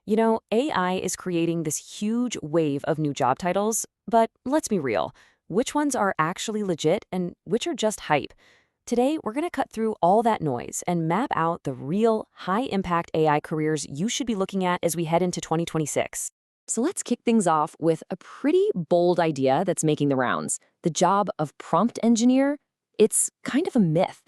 AI is creating this huge wave of new job titles, but let's be real. Which ones are actually legit and which are just hype? Today, we're going to cut through all that noise and map out the real, high-impact AI careers you should be looking at as we head into 2026. So let's kick things off with a pretty bold idea that's making the rounds. The job of prompt engineer. It's kind of a myth.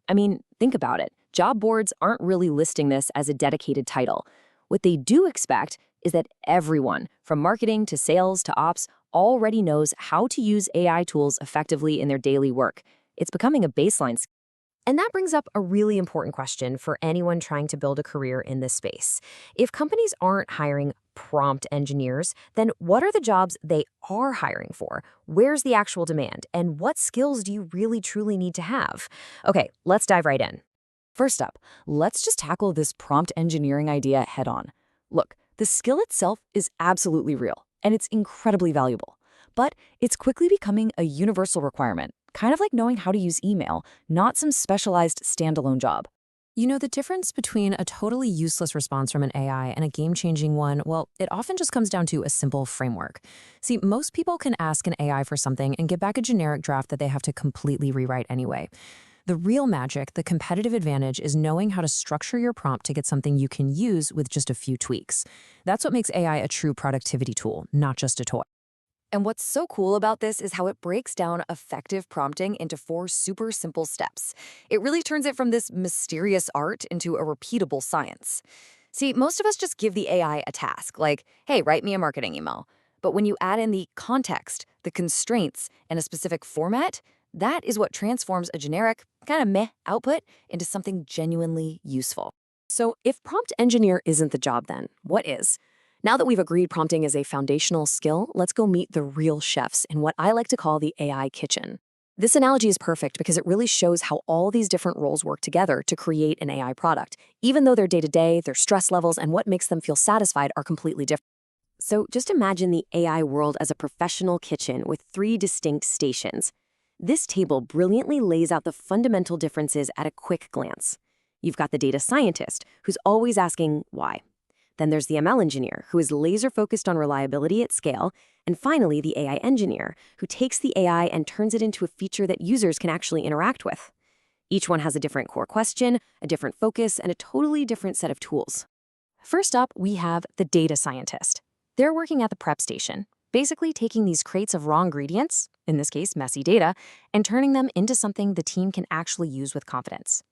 I mean, think about it. Job boards aren't really listing this as a dedicated title. What they do expect is that everyone, from marketing to sales to ops, already knows how to use AI tools effectively in their daily work. It's becoming a baseline. And that brings up a really important question for anyone trying to build a career in this space. If companies aren't hiring prompt engineers, then what are the jobs they are hiring for? Where's the actual demand? And what skills do you really truly need to have? Okay, let's dive right in. First up, let's just tackle this prompt engineering idea head on. Look, the skill itself is absolutely real, and it's incredibly valuable. But it's quickly becoming a universal requirement, kind of like knowing how to use email, not some specialized standalone job. The difference between a totally useless response from an AI and a game-changing one, well, it often just comes down to a simple framework. See, most people can ask an AI for something and get back a generic draft that they have to completely rewrite anyway. The real magic, the competitive advantage, is knowing how to structure your prompt to get something you can use with just a few tweaks. That's what makes AI a true productivity tool, not just a toy. And what's so cool about this is how it breaks down effective prompting into 4 super simple steps. It really turns it from this mysterious art into a repeatable science. See, most of us just give the AI a task, like, hey, write me a marketing email. But when you add in the context, the constraints, and a specific format, that is what transforms a generic, kind of meh output into something genuinely useful. So if prompt engineer isn't the job then, what is? Now that we've agreed prompting is a foundational skill, let's go meet the real chefs in what I like to call the AI kitchen. This analogy is perfect because it really shows how all these different roles work together to create an AI product, even though their day-to-day, their stress levels, and what makes them feel satisfied are completely different. So just imagine the AI world as a professional kitchen with 3 distinct stations. This table brilliantly lays out the fundamental differences at a quick glance. You've got the data scientist, who's always asking why. Then there's the ML engineer, who is laser-focused on reliability at scale. And finally, the AI engineer, who takes the AI and turns it into a feature that users can actually interact with. Each one has a different core question, a different focus, and a totally different set of tools. First up, we have the data scientist. They're working at the prep station, basically taking these crates of raw ingredients, in this case messy data, and turning them into something the team can actually use with confidence.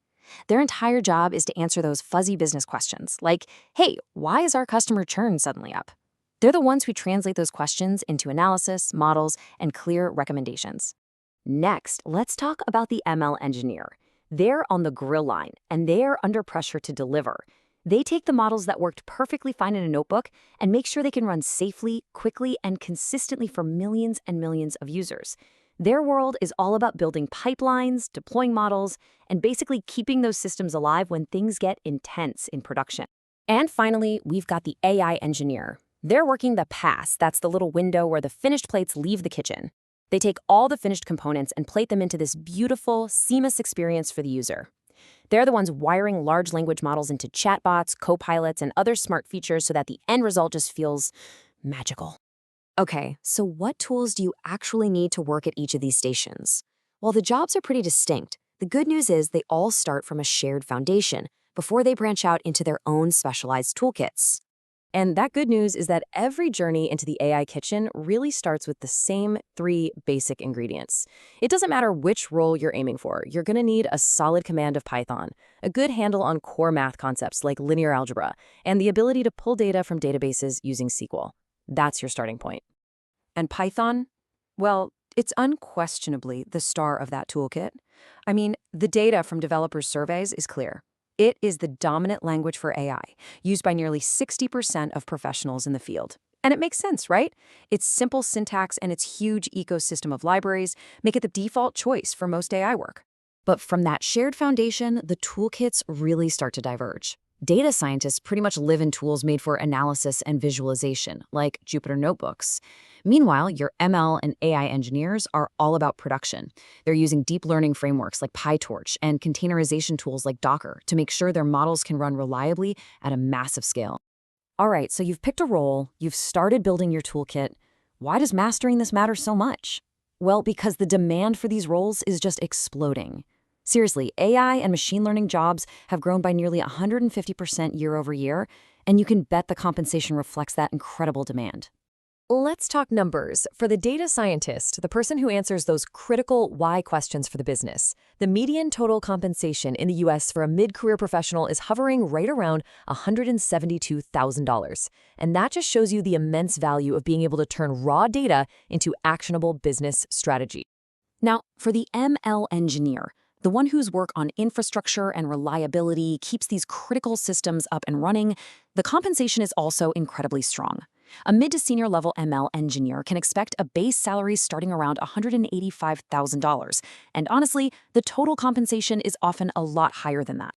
Their entire job is to answer those fuzzy business questions, like, hey, why is our customer churn suddenly up? They're the ones who translate those questions into analysis, models, and clear recommendations. Next, let's talk about the ML engineer. They're on the grill line, and they're under pressure to deliver. They take the models that worked perfectly fine in a notebook and make sure they can run safely, quickly, and consistently for millions and millions of users. Their world is all about building pipelines, deploying models, and basically keeping those systems alive when things get intense in production. And finally, we've got the AI engineer. They're working the pass. That's the little window where the finished plates leave the kitchen. They take all the finished components and plate them into this beautiful, seamless experience for the user. They're the ones wiring large language models into chatbots, copilots, and other smart features so that the end result just feels magical. Okay, so what tools do you actually need to work at each of these stations? While the jobs are pretty distinct, the good news is they all start from a shared foundation before they branch out into their own specialized toolkits. And that good news is that every journey into the AI kitchen really starts with the same 3 basic ingredients. It doesn't matter which role you're aiming for, you're going to need a solid command of Python, a good handle on core math concepts like linear algebra, and the ability to pull data from databases using SQL. That's your starting point. And Python? Well, it's unquestionably the star of that toolkit. I mean, the data from developers' surveys is clear. It is the dominant language for AI, used by nearly 60% of professionals in the field. And it makes sense, right? Its simple syntax and its huge ecosystem of libraries make it the default choice for most AI work. But from that shared foundation, the toolkits really start to diverge. Data scientists pretty much live in tools made for analysis and visualization, like Jupyter Notebooks. Meanwhile, your ML and AI engineers are all about production. They're using deep learning frameworks like PyTorch and containerization tools like Docker to make sure their models can run reliably at a massive scale. All right, so you've picked a role, you've started building your toolkit. Why does mastering this matter so much? Well, because the demand for these roles is just exploding. Seriously, AI and machine learning jobs have grown by nearly 150% year over year, and you can bet the compensation reflects that incredible demand. Let's talk numbers. For the data scientist, the person who answers those critical why questions for the business, the median total compensation in the US for a mid-career professional is hovering right around $172,000. And that just shows you the immense value of being able to turn raw data into actionable business strategy. Now, for the ML engineer, the one whose work on infrastructure and reliability keeps these critical systems up and running, the compensation is also incredibly strong. A mid to senior level ML engineer can expect a base salary starting around $185,000. And honestly, the total compensation is often a lot higher than that.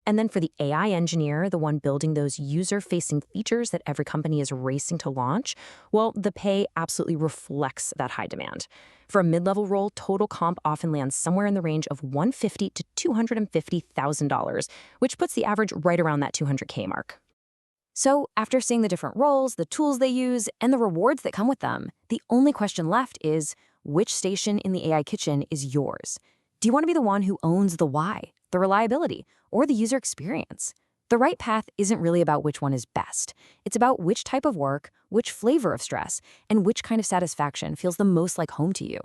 And then for the AI engineer, the one building those user-facing features that every company is racing to launch, well, the pay absolutely reflects that high demand. For a mid-level role, total comp often lands somewhere in the range of $150,000 to $250,000, which puts the average right around that 200K mark. So after seeing the different roles, the tools they use, and the rewards that come with them, the only question left is, which station in the AI kitchen is yours? Do you want to be the one who owns the why, the reliability, or the user experience? The right path isn't really about which one is best. It's about which type of work, which flavor of stress, and which kind of satisfaction feels the most like home to you.